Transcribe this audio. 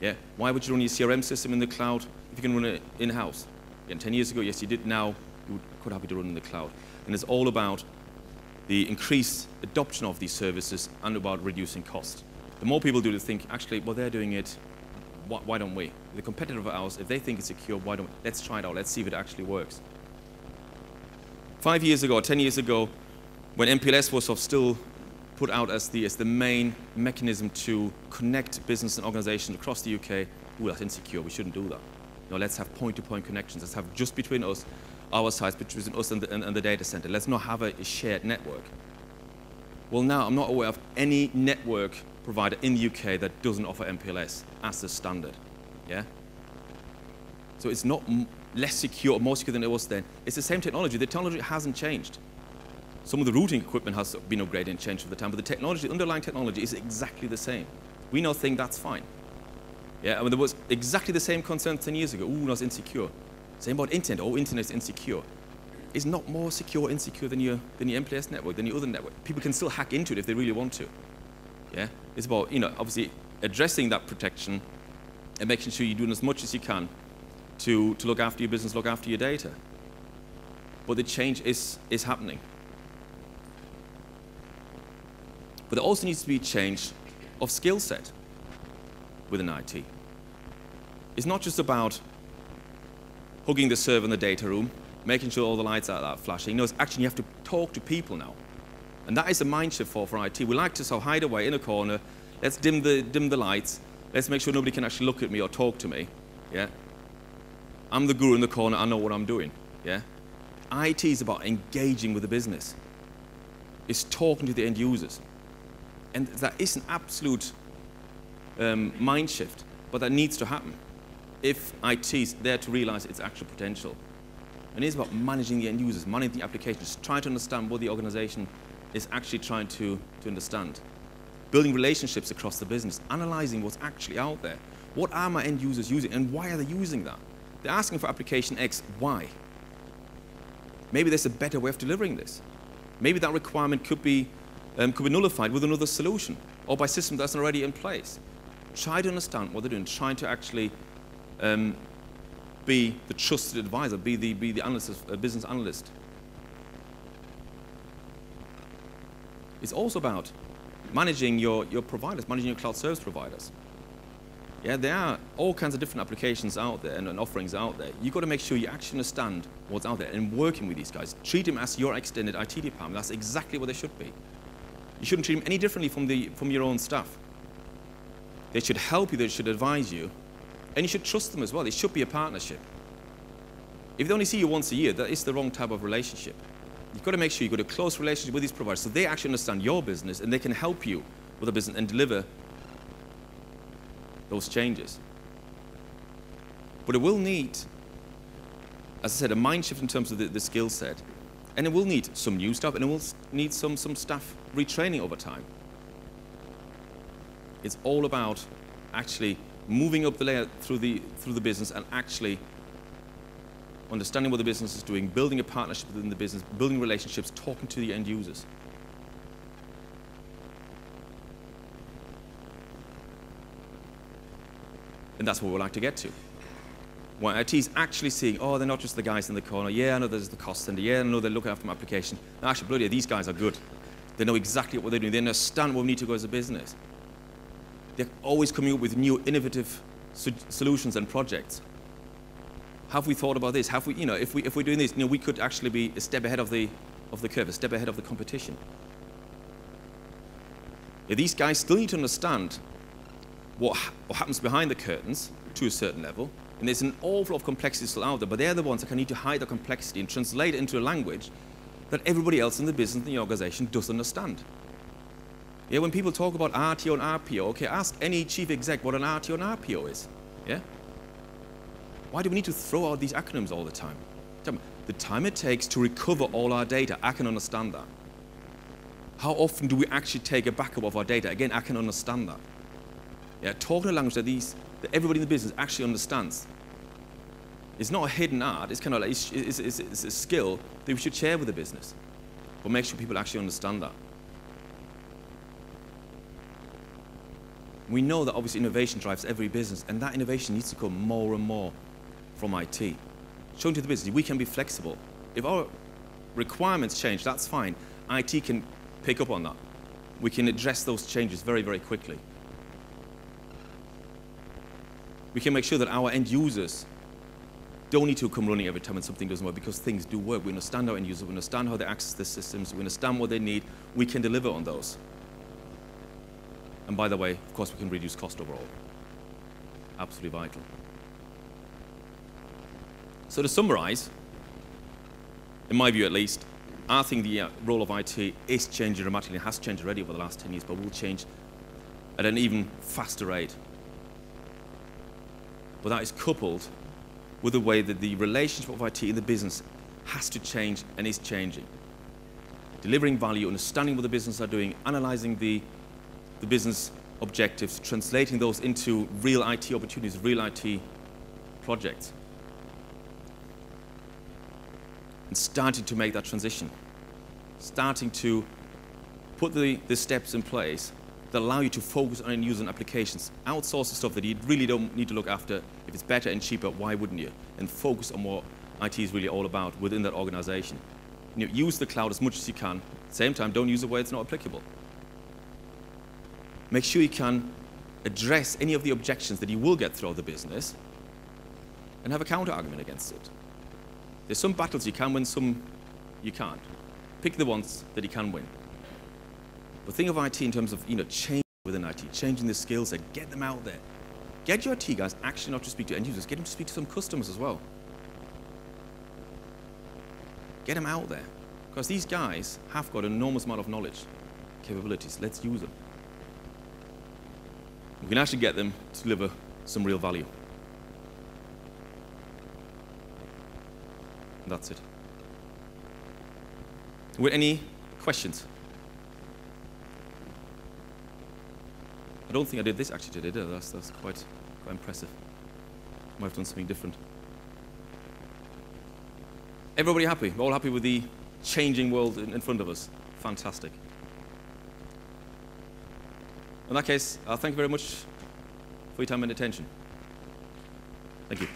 Yeah? Why would you run your CRM system in the cloud if you can run it in-house? Yeah, 10 years ago, yes, you did. Now, you're quite happy to run in the cloud. And it's all about the increased adoption of these services and about reducing cost. The more people do to think, actually, well, they're doing it, why don't we? The competitor of ours, if they think it's secure, why don't we? Let's try it out. Let's see if it actually works. 5 years ago, 10 years ago, when MPLS was still put out as the main mechanism to connect business and organizations across the UK, well, that's insecure. We shouldn't do that. No, let's have point-to-point connections. Let's have just between us, our sites, between us and the data center. Let's not have a shared network. Well, now I'm not aware of any network provider in the UK that doesn't offer MPLS as the standard. Yeah? So it's not less secure or more secure than it was then. It's the same technology. The technology hasn't changed. Some of the routing equipment has been upgraded and changed over the time, but the technology, the underlying technology is exactly the same. We now think that's fine. Yeah, I mean, there was exactly the same concern 10 years ago. Ooh, that's insecure. Same about internet. Oh, internet is insecure. It's not more secure or insecure than your MPLS network, than your other network. People can still hack into it if they really want to. Yeah, it's about, obviously addressing that protection and making sure you're doing as much as you can to look after your business, look after your data. But the change is happening. But there also needs to be a change of skill set within IT. It's not just about hugging the server in the data room, making sure all the lights are flashing. No, it's actually you have to talk to people now. And that is a mind shift for IT. We like to hide away in a corner. Let's dim the lights. Let's make sure nobody can actually look at me or talk to me. Yeah? I'm the guru in the corner. I know what I'm doing. Yeah? IT is about engaging with the business. It's talking to the end users. And that is an absolute mind shift, but that needs to happen if IT is there to realize its actual potential. And it's about managing the end users, managing the applications, trying to understand what the organization is actually trying to understand. Building relationships across the business, analyzing what's actually out there. What are my end users using, and why are they using that? They're asking for application X, why? Maybe there's a better way of delivering this. Maybe that requirement could be nullified with another solution, or by a system that's already in place. Try to understand what they're doing, trying to actually be the trusted advisor, be the analyst, business analyst. It's also about managing your providers, managing your cloud service providers. Yeah, there are all kinds of different applications out there and offerings out there. You've got to make sure you actually understand what's out there and working with these guys. Treat them as your extended IT department. That's exactly what they should be. You shouldn't treat them any differently from your own staff. They should help you, they should advise you, and you should trust them as well. It should be a partnership. If they only see you once a year, that is the wrong type of relationship. You've got to make sure you've got a close relationship with these providers so they actually understand your business and they can help you with the business and deliver those changes. But it will need, as I said, a mind shift in terms of the skill set. And it will need some new stuff, and it will need some staff retraining over time. It's all about actually moving up the layer through the business and actually understanding what the business is doing, building a partnership within the business, building relationships, talking to the end users. And that's what we'd like to get to. When IT is actually seeing, oh, they're not just the guys in the corner. Yeah, I know there's the cost center. Yeah, I know they're looking after my application. No, actually, bloody hell, these guys are good. They know exactly what they're doing. They understand where we need to go as a business. They're always coming up with new, innovative solutions and projects. Have we thought about this? Have we, if we're doing this, we could actually be a step ahead of the curve, a step ahead of the competition. Yeah, these guys still need to understand what happens behind the curtains to a certain level. And there's an awful lot of complexity still out there, but they're the ones that can need to hide the complexity and translate it into a language that everybody else in the business and the organization does understand. Yeah, when people talk about RTO and RPO, okay, ask any chief exec what an RTO and RPO is. Yeah? Why do we need to throw out these acronyms all the time? The time it takes to recover all our data, I can understand that. How often do we actually take a backup of our data? Again, I can understand that. Yeah, talking a language that everybody in the business actually understands. It's not a hidden art. It's kind of like it's a skill that we should share with the business, but make sure people actually understand that. We know that obviously innovation drives every business, and that innovation needs to come more and more from IT. Showing to the business, we can be flexible. If our requirements change, that's fine. IT can pick up on that. We can address those changes very, very quickly. We can make sure that our end users don't need to come running every time when something doesn't work, because things do work. We understand our end users, we understand how they access the systems, we understand what they need, we can deliver on those. And by the way, of course, we can reduce cost overall. Absolutely vital. So to summarize, in my view at least, I think the role of IT is changing dramatically. It has changed already over the last 10 years, but will change at an even faster rate. But that is coupled with the way that the relationship of IT in the business has to change and is changing. Delivering value, understanding what the business are doing, analyzing the business objectives, translating those into real IT opportunities, real IT projects. And starting to make that transition. Starting to put the steps in place that allow you to focus on end-user applications. Outsource the stuff that you really don't need to look after. If it's better and cheaper, why wouldn't you? And focus on what IT is really all about within that organization. You know, use the cloud as much as you can. At the same time, don't use it where it's not applicable. Make sure you can address any of the objections that you will get throughout the business and have a counter-argument against it. There's some battles you can win, some you can't. Pick the ones that you can win. But think of IT in terms of, change within IT, changing the skill set, get them out there. Get your IT guys actually not to speak to end users, get them to speak to some customers as well. Get them out there. Because these guys have got an enormous amount of knowledge, capabilities. Let's use them. We can actually get them to deliver some real value. And that's it. Were any questions? I don't think I did this actually today, did I? That's quite impressive. Might have done something different. Everybody happy? We're all happy with the changing world in front of us. Fantastic. In that case, thank you very much for your time and attention. Thank you.